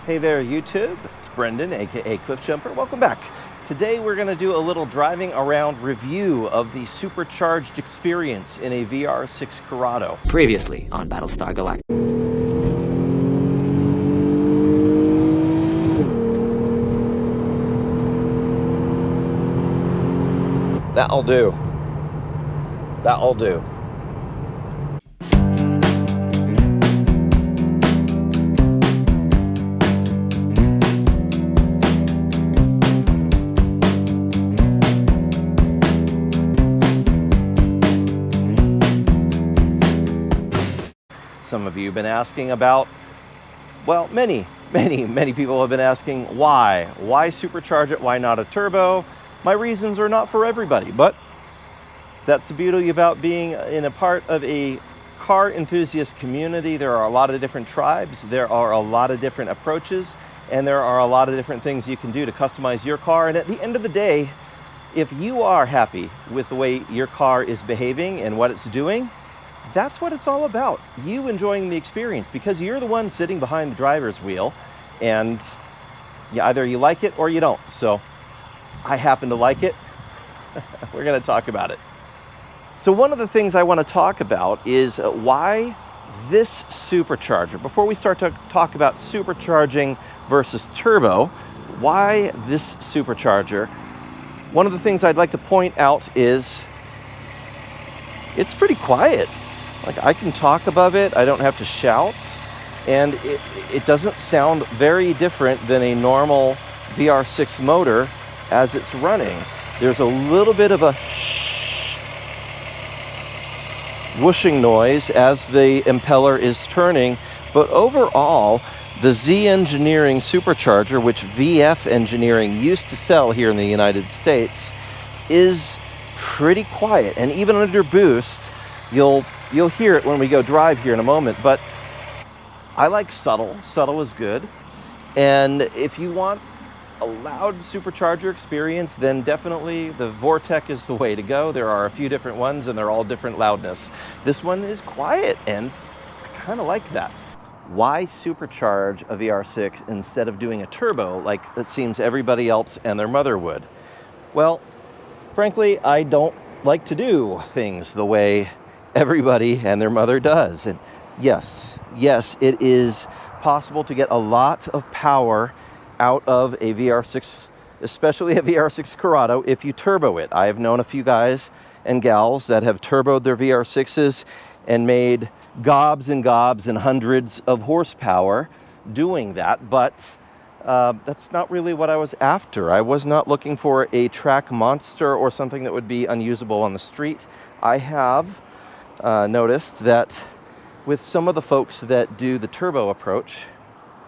Hey there YouTube, it's Brendan aka Cliff Jumper. Welcome back. Today we're going to do a little driving around review of the Supercharged experience in a VR6 Corrado. Previously on Battlestar Galactica. That'll do. That'll do. Some of you have been asking about, well, many people have been asking why supercharge it, why not a turbo? My reasons are not for everybody, but that's the beauty about being in a part of a car enthusiast community. There are a lot of different tribes, there are a lot of different approaches, and there are a lot of different things you can do to customize your car. And at the end of the day, if you are happy with the way your car is behaving and what it's doing, that's what it's all about. You enjoying the experience, because you're the one sitting behind the driver's wheel, and either you like it or you don't. So I happen to like it. We're going to talk about it. So one of the things I want to talk about is why this supercharger. Before we start to talk about supercharging versus turbo, why this supercharger? One of the things I'd like to point out is it's pretty quiet. Like, I can talk above it, I don't have to shout, and it doesn't sound very different than a normal VR6 motor as it's running. There's a little bit of a whooshing noise as the impeller is turning, but overall, the Z Engineering Supercharger, which VF Engineering used to sell here in the United States, is pretty quiet. And even under boost, you'll hear it when we go drive here in a moment, but I like subtle. Subtle is good. And if you want a loud supercharger experience, then definitely the Vortec is the way to go. There are a few different ones and they're all different loudness. This one is quiet and I kind of like that. Why supercharge a VR6 instead of doing a turbo like it seems everybody else and their mother would? Well, frankly, I don't like to do things the way everybody and their mother does. And yes, it is possible to get a lot of power out of a VR6, especially a VR6 Corrado, if you turbo it. I have known a few guys and gals that have turboed their VR6s and made gobs and gobs and hundreds of horsepower doing that, but that's not really what I was after. I was not looking for a track monster or something that would be unusable on the street. I have noticed that with some of the folks that do the turbo approach,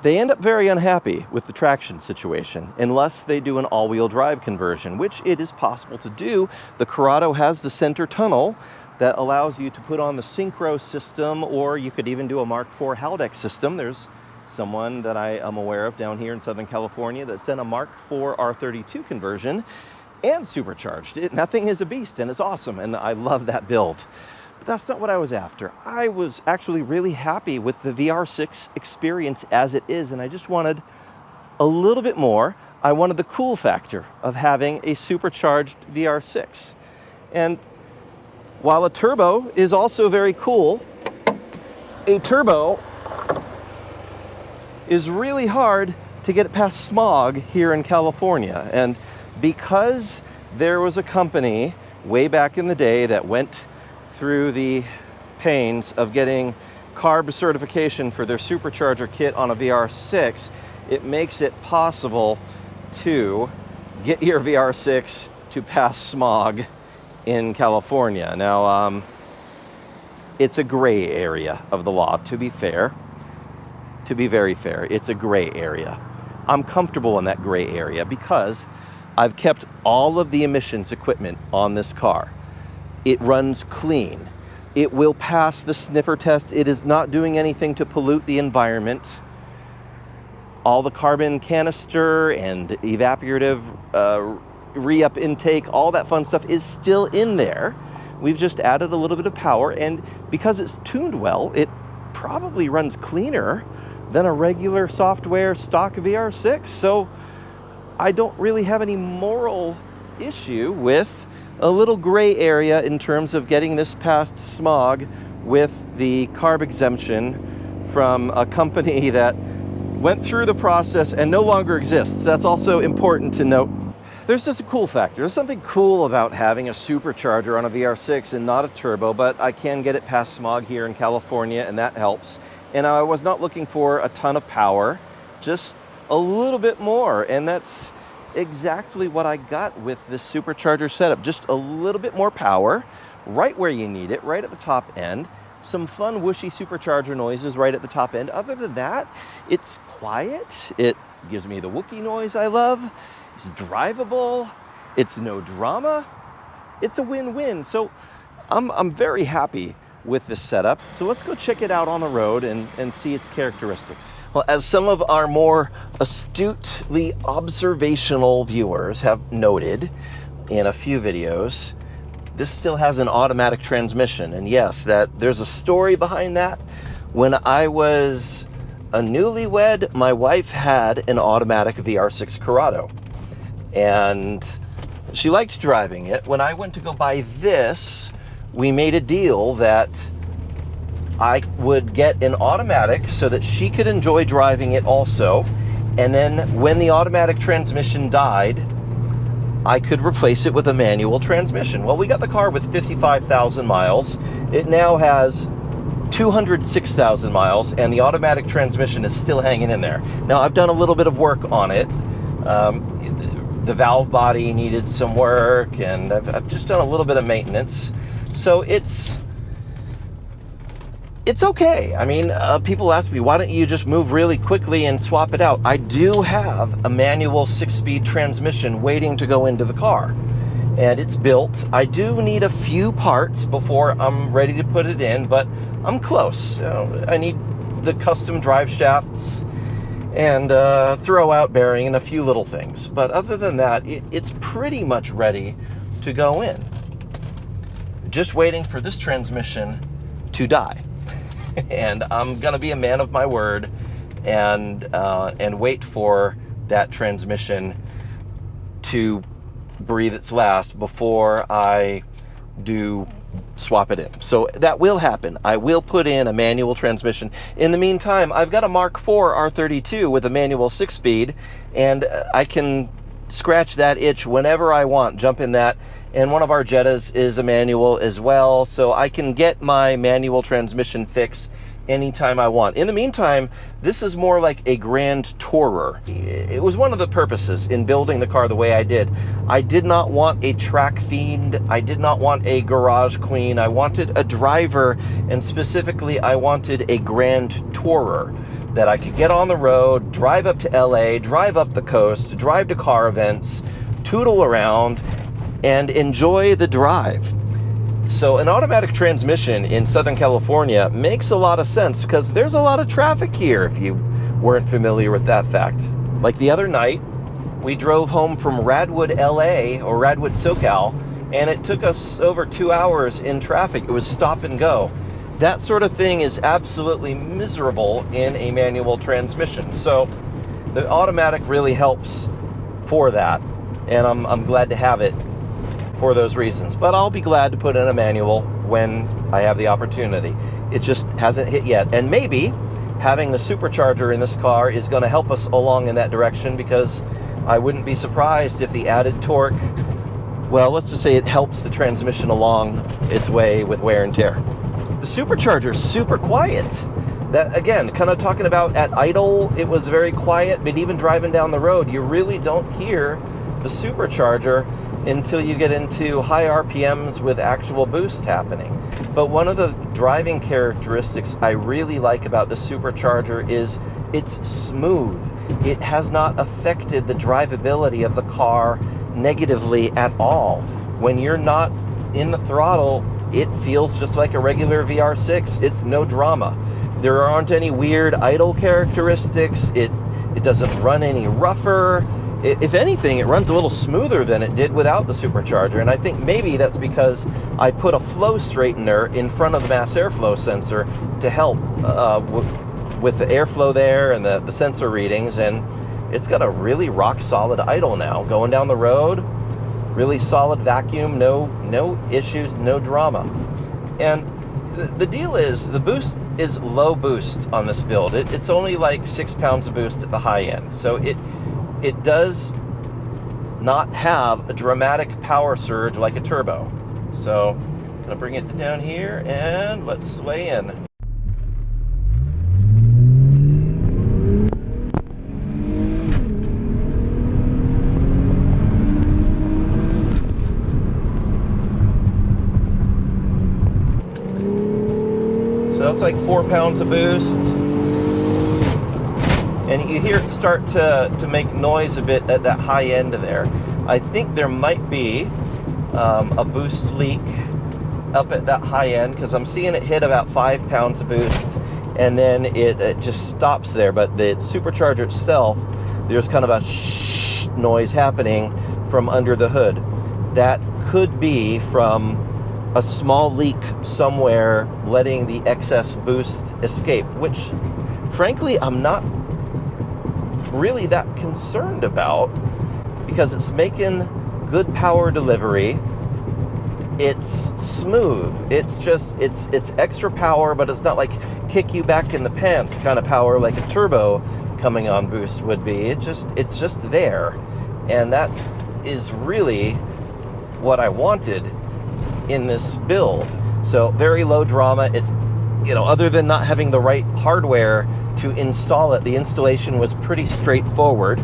they end up very unhappy with the traction situation unless they do an all-wheel drive conversion, which it is possible to do. The Corrado has the center tunnel that allows you to put on the synchro system, or you could even do a Mk4 Haldex system. There's someone that I am aware of down here in Southern California that's done a Mk4 R32 conversion and supercharged it. That thing is a beast and it's awesome, and I love that build. But that's not what I was after. I was actually really happy with the VR6 experience as it is, and I just wanted a little bit more. I wanted the cool factor of having a supercharged VR6. And while a turbo is also very cool, a turbo is really hard to get past Smog here in California. And because there was a company way back in the day that went through the pains of getting CARB certification for their supercharger kit on a VR6, it makes it possible to get your VR6 to pass Smog in California. Now, it's a gray area of the law, to be fair. To be very fair, it's a gray area. I'm comfortable in that gray area because I've kept all of the emissions equipment on this car. It runs clean. It will pass the sniffer test. It is not doing anything to pollute the environment. All the carbon canister and evaporative re-up intake, all that fun stuff is still in there. We've just added a little bit of power, and because it's tuned well, it probably runs cleaner than a regular software stock VR6. So I don't really have any moral issue with a little gray area in terms of getting this past Smog with the carb exemption from a company that went through the process and no longer exists. That's also important to note. There's just a cool factor. There's something cool about having a supercharger on a VR6 and not a turbo, but I can get it past Smog here in California, and that helps. And I was not looking for a ton of power, just a little bit more, and that's exactly what I got with this supercharger setup. Just a little bit more power, right where you need it, right at the top end. Some fun whooshy supercharger noises right at the top end. Other than that, it's quiet. It gives me the Wookiee noise I love. It's drivable. It's no drama. It's a win-win. So I'm very happy with this setup. So let's go check it out on the road and see its characteristics. Well, as some of our more astutely observational viewers have noted in a few videos, this still has an automatic transmission. And yes, there's a story behind that. When I was a newlywed, my wife had an automatic VR6 Corrado, and she liked driving it. When I went to go buy this, we made a deal that I would get an automatic so that she could enjoy driving it also. And then when the automatic transmission died, I could replace it with a manual transmission. Well, we got the car with 55,000 miles. It now has 206,000 miles, and the automatic transmission is still hanging in there. Now, I've done a little bit of work on it. The valve body needed some work, and I've just done a little bit of maintenance. So it's okay. I mean, people ask me, why don't you just move really quickly and swap it out? I do have a manual 6-speed transmission waiting to go into the car, and it's built. I do need a few parts before I'm ready to put it in, but I'm close. I need the custom drive shafts and throw-out bearing and a few little things. But other than that, it's pretty much ready to go in. Just waiting for this transmission to die. And I'm gonna be a man of my word and wait for that transmission to breathe its last before I do swap it in. So that will happen. I will put in a manual transmission. In the meantime, I've got a Mk4 R32 with a manual 6-speed, and I can scratch that itch whenever I want, jump in that. And one of our Jettas is a manual as well, so I can get my manual transmission fix anytime I want. In the meantime, this is more like a grand tourer. It was one of the purposes in building the car the way I did. I did not want a track fiend. I did not want a garage queen. I wanted a driver, and specifically I wanted a grand tourer that I could get on the road, drive up to LA, drive up the coast, drive to car events, tootle around, and enjoy the drive. So an automatic transmission in Southern California makes a lot of sense because there's a lot of traffic here, if you weren't familiar with that fact. Like the other night, we drove home from Radwood, LA, or Radwood, SoCal, and it took us over 2 hours in traffic. It was stop and go. That sort of thing is absolutely miserable in a manual transmission. So the automatic really helps for that, and I'm glad to have it for those reasons. But I'll be glad to put in a manual when I have the opportunity. It just hasn't hit yet. And maybe having the supercharger in this car is going to help us along in that direction, because I wouldn't be surprised if the added torque, well, let's just say it helps the transmission along its way with wear and tear. The supercharger is super quiet. That, again, kind of talking about at idle, it was very quiet, but even driving down the road, you really don't hear the supercharger until you get into high RPMs with actual boost happening. But one of the driving characteristics I really like about the supercharger is it's smooth. It has not affected the drivability of the car negatively at all. When you're not in the throttle, it feels just like a regular VR6. It's no drama. There aren't any weird idle characteristics. It doesn't run any rougher. If anything, it runs a little smoother than it did without the supercharger, and I think maybe that's because I put a flow straightener in front of the mass airflow sensor to help with the airflow there and the sensor readings, and it's got a really rock solid idle now. Going down the road, really solid vacuum, no issues, no drama. And the deal is, the boost is low boost on this build. It's only like 6 pounds of boost at the high end, so it does not have a dramatic power surge like a turbo. So I'm gonna bring it down here and let's sway in. So that's like 4 pounds of boost. And you hear it start to make noise a bit at that high end there. I think there might be a boost leak up at that high end, because I'm seeing it hit about 5 pounds of boost, and then it just stops there. But the supercharger itself, there's kind of a shh noise happening from under the hood. That could be from a small leak somewhere letting the excess boost escape, which frankly I'm not really that concerned about, because it's making good power delivery. It's smooth. It's extra power, but it's not like kick you back in the pants kind of power like a turbo coming on boost would be. It's just there, and that is really what I wanted in this build. So very low drama. It's, other than not having the right hardware to install it, the installation was pretty straightforward,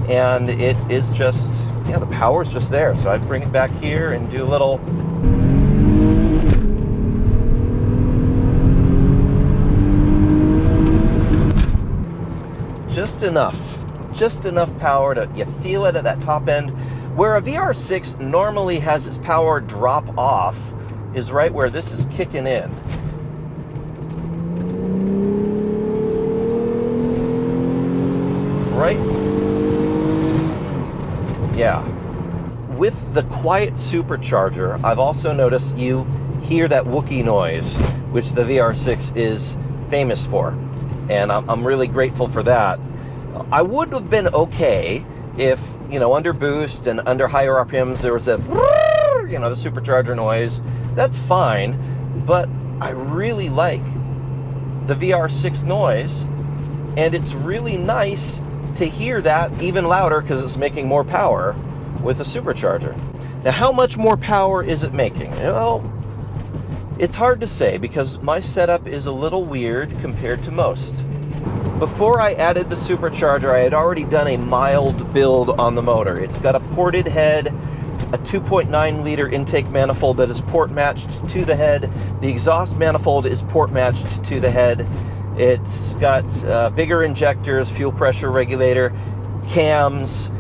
and it is just, the power's just there. So I'd bring it back here and do a little just enough power to, you feel it at that top end, where a VR6 normally has its power drop off is right where this is kicking in. Right? Yeah. With the quiet supercharger, I've also noticed you hear that Wookiee noise, which the VR6 is famous for. And I'm really grateful for that. I would have been okay if, under boost and under higher RPMs, there was that, the supercharger noise. That's fine. But I really like the VR6 noise, and it's really nice to hear that even louder because it's making more power with a supercharger. Now, how much more power is it making? Well, it's hard to say because my setup is a little weird compared to most. Before I added the supercharger, I had already done a mild build on the motor. It's got a ported head, a 2.9 liter intake manifold that is port matched to the head. The exhaust manifold is port matched to the head. It's got bigger injectors, fuel pressure regulator, cams,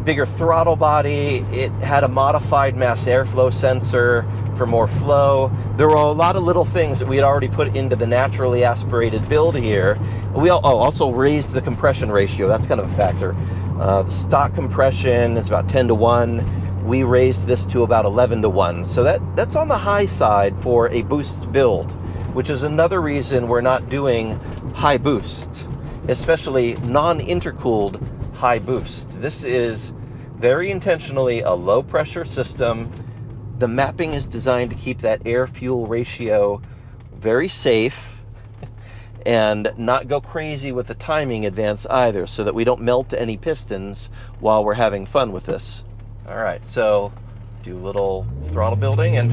bigger throttle body. It had a modified mass airflow sensor for more flow. There were a lot of little things that we had already put into the naturally aspirated build here. We also raised the compression ratio. That's kind of a factor. The stock compression is about 10 to 1. We raised this to about 11 to 1. So that's on the high side for a boost build, which is another reason we're not doing high boost, especially non-intercooled high boost. This is very intentionally a low pressure system. The mapping is designed to keep that air-fuel ratio very safe and not go crazy with the timing advance either, so that we don't melt any pistons while we're having fun with this. All right, so do a little throttle building and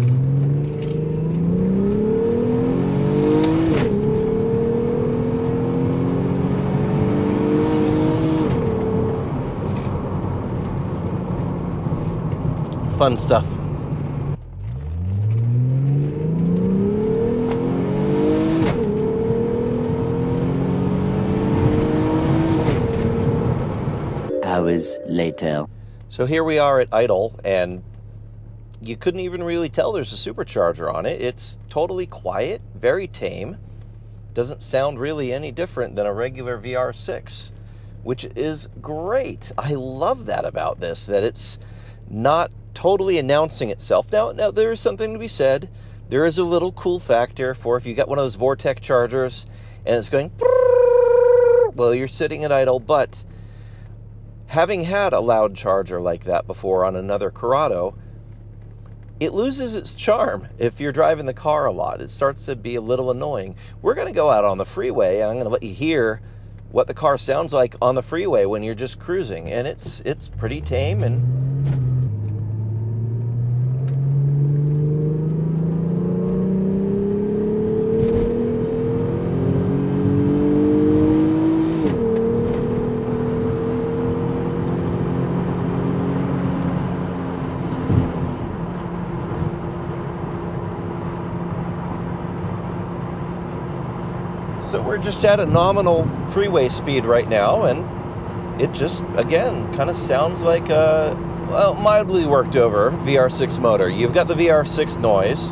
fun stuff. Hours later. So here we are at idle, and you couldn't even really tell there's a supercharger on it. It's totally quiet, very tame. Doesn't sound really any different than a regular VR6, which is great. I love that about this, that it's not totally announcing itself. Now there is something to be said. There is a little cool factor for if you got one of those Vortec chargers and it's going, well, you're sitting at idle, but having had a loud charger like that before on another Corrado, it loses its charm if you're driving the car a lot. It starts to be a little annoying. We're going to go out on the freeway, and I'm going to let you hear what the car sounds like on the freeway when you're just cruising, and it's pretty tame. And so we're just at a nominal freeway speed right now, and it just, again, kind of sounds like a, well, mildly worked over VR6 motor. You've got the VR6 noise,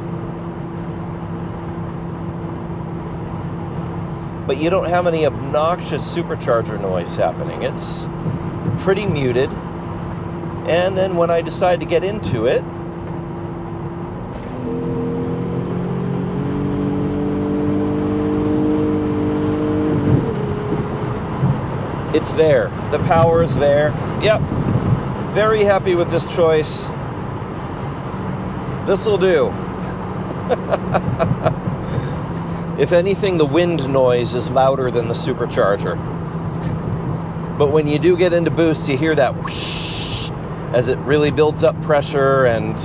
but you don't have any obnoxious supercharger noise happening. It's pretty muted. And then when I decide to get into it, it's there. The power is there. Yep. Very happy with this choice. This'll do. If anything, the wind noise is louder than the supercharger. But when you do get into boost, you hear that whoosh as it really builds up pressure. And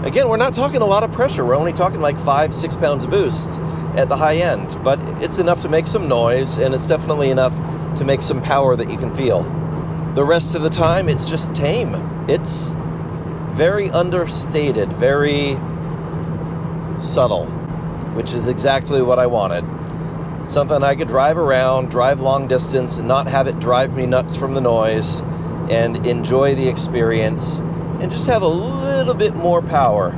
again, we're not talking a lot of pressure. We're only talking like 5-6 pounds of boost at the high end. But it's enough to make some noise, and it's definitely enough to make some power that you can feel. The rest of the time, it's just tame. It's very understated, very subtle, which is exactly what I wanted. Something I could drive around, drive long distance, and not have it drive me nuts from the noise, and enjoy the experience, and just have a little bit more power.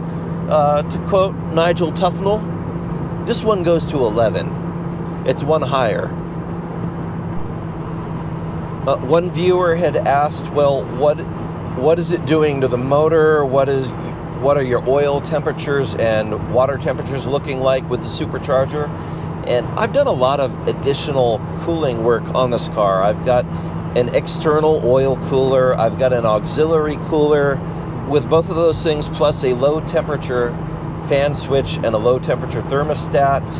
To quote Nigel Tufnell, this one goes to 11. It's one higher. One viewer had asked, well, what is it doing to the motor? What are your oil temperatures and water temperatures looking like with the supercharger? And I've done a lot of additional cooling work on this car. I've got an external oil cooler. I've got an auxiliary cooler with both of those things, plus a low temperature fan switch and a low temperature thermostat.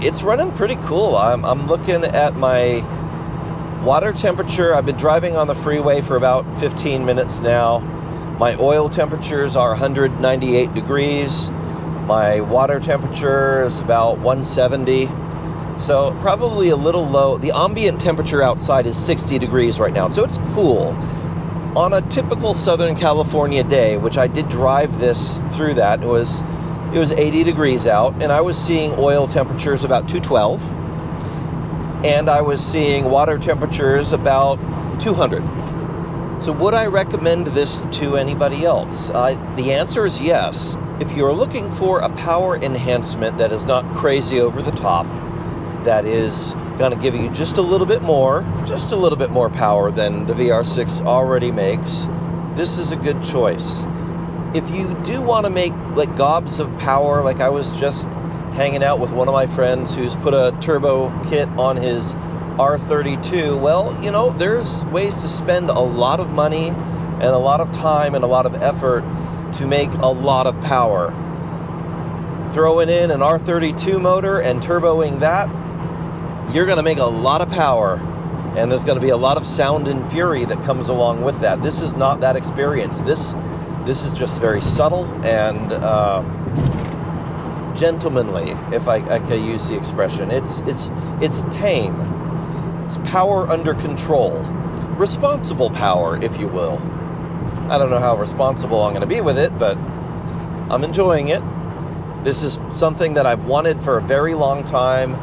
It's running pretty cool. I'm looking at my water temperature. I've been driving on the freeway for about 15 minutes now. My oil temperatures are 198 degrees. My water temperature is about 170. So probably a little low. The ambient temperature outside is 60 degrees right now, so it's cool. On a typical Southern California day, which I did drive this through that, it was 80 degrees out, and I was seeing oil temperatures about 212. And I was seeing water temperatures about 200. So would I recommend this to anybody else? The answer is yes. If you're looking for a power enhancement that is not crazy over the top, that is going to give you just a little bit more power than the VR6 already makes, this is a good choice. If you do want to make like gobs of power, like I was just hanging out with one of my friends who's put a turbo kit on his R32, well, you know, there's ways to spend a lot of money and a lot of time and a lot of effort to make a lot of power. Throwing in an R32 motor and turboing that, you're going to make a lot of power, and there's going to be a lot of sound and fury that comes along with that. This is not that experience. This is just very subtle and gentlemanly, if I could use the expression. It's tame. It's power under control. Responsible power, if you will. I don't know how responsible I'm going to be with it, but I'm enjoying it. This is something that I've wanted for a very long time.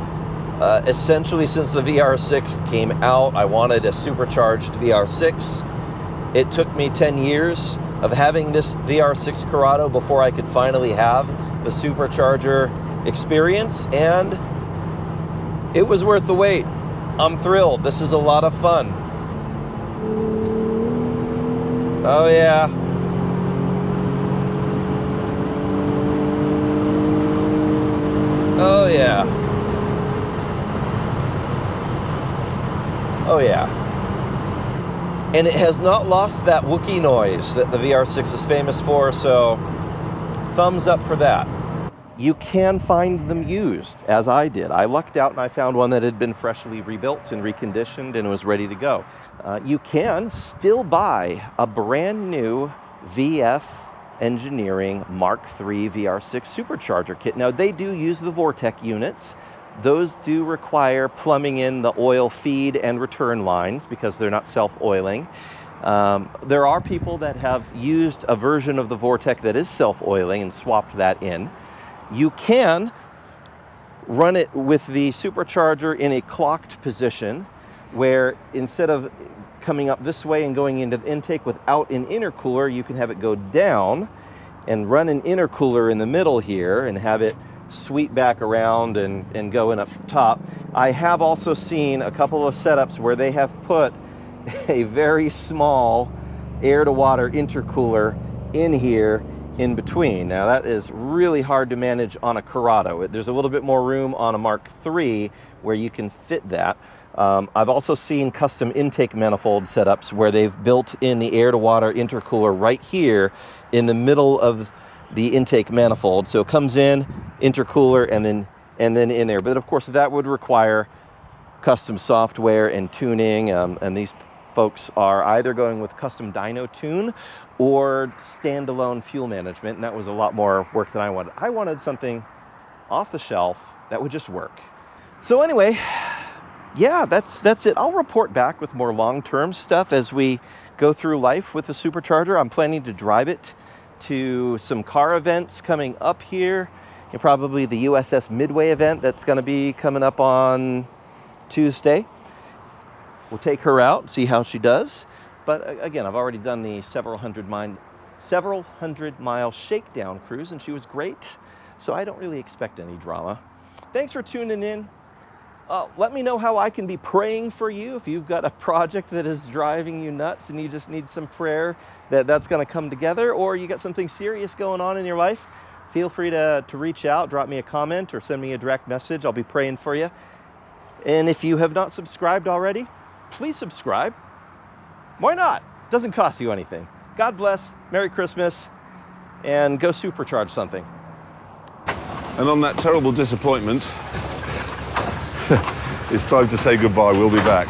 Essentially, since the VR6 came out, I wanted a supercharged VR6. It took me 10 years of having this VR6 Corrado before I could finally have the supercharger experience, and it was worth the wait. I'm thrilled. This is a lot of fun. Oh yeah. Oh yeah. Oh yeah. And it has not lost that Wookiee noise that the VR6 is famous for, so thumbs up for that. You can find them used, as I did. I lucked out and I found one that had been freshly rebuilt and reconditioned and was ready to go. You can still buy a brand new VF Engineering Mk4 VR6 Supercharger kit. Now, they do use the Vortec units. Those do require plumbing in the oil feed and return lines because they're not self-oiling. There are people that have used a version of the Vortec that is self-oiling and swapped that in. You can run it with the Supercharger in a clocked position where instead of coming up this way and going into the intake without an intercooler, you can have it go down and run an intercooler in the middle here and have it sweep back around and go in up top. I have also seen a couple of setups where they have put a very small air-to-water intercooler in here in between. Now that is really hard to manage on a Corrado. There's a little bit more room on a Mk3 where you can fit that. I've also seen custom intake manifold setups where they've built in the air-to-water intercooler right here in the middle of the intake manifold. So it comes in, intercooler, and then in there. But of course that would require custom software and tuning, and these folks are either going with custom dyno tune or standalone fuel management, and that was a lot more work than I wanted. I wanted something off the shelf that would just work. So anyway, yeah, that's it. I'll report back with more long-term stuff as we go through life with the Supercharger. I'm planning to drive it to some car events coming up here, and probably the USS Midway event that's going to be coming up on Tuesday. We'll take her out, see how she does. But again, I've already done the several hundred mile shakedown cruise, and she was great. So I don't really expect any drama. Thanks for tuning in. Let me know how I can be praying for you. If you've got a project that is driving you nuts and you just need some prayer that's going to come together, or you got something serious going on in your life, feel free to reach out, drop me a comment, or send me a direct message. I'll be praying for you. And if you have not subscribed already, please subscribe. Why not? Doesn't cost you anything. God bless, Merry Christmas, and go supercharge something. And on that terrible disappointment, it's time to say goodbye. We'll be back.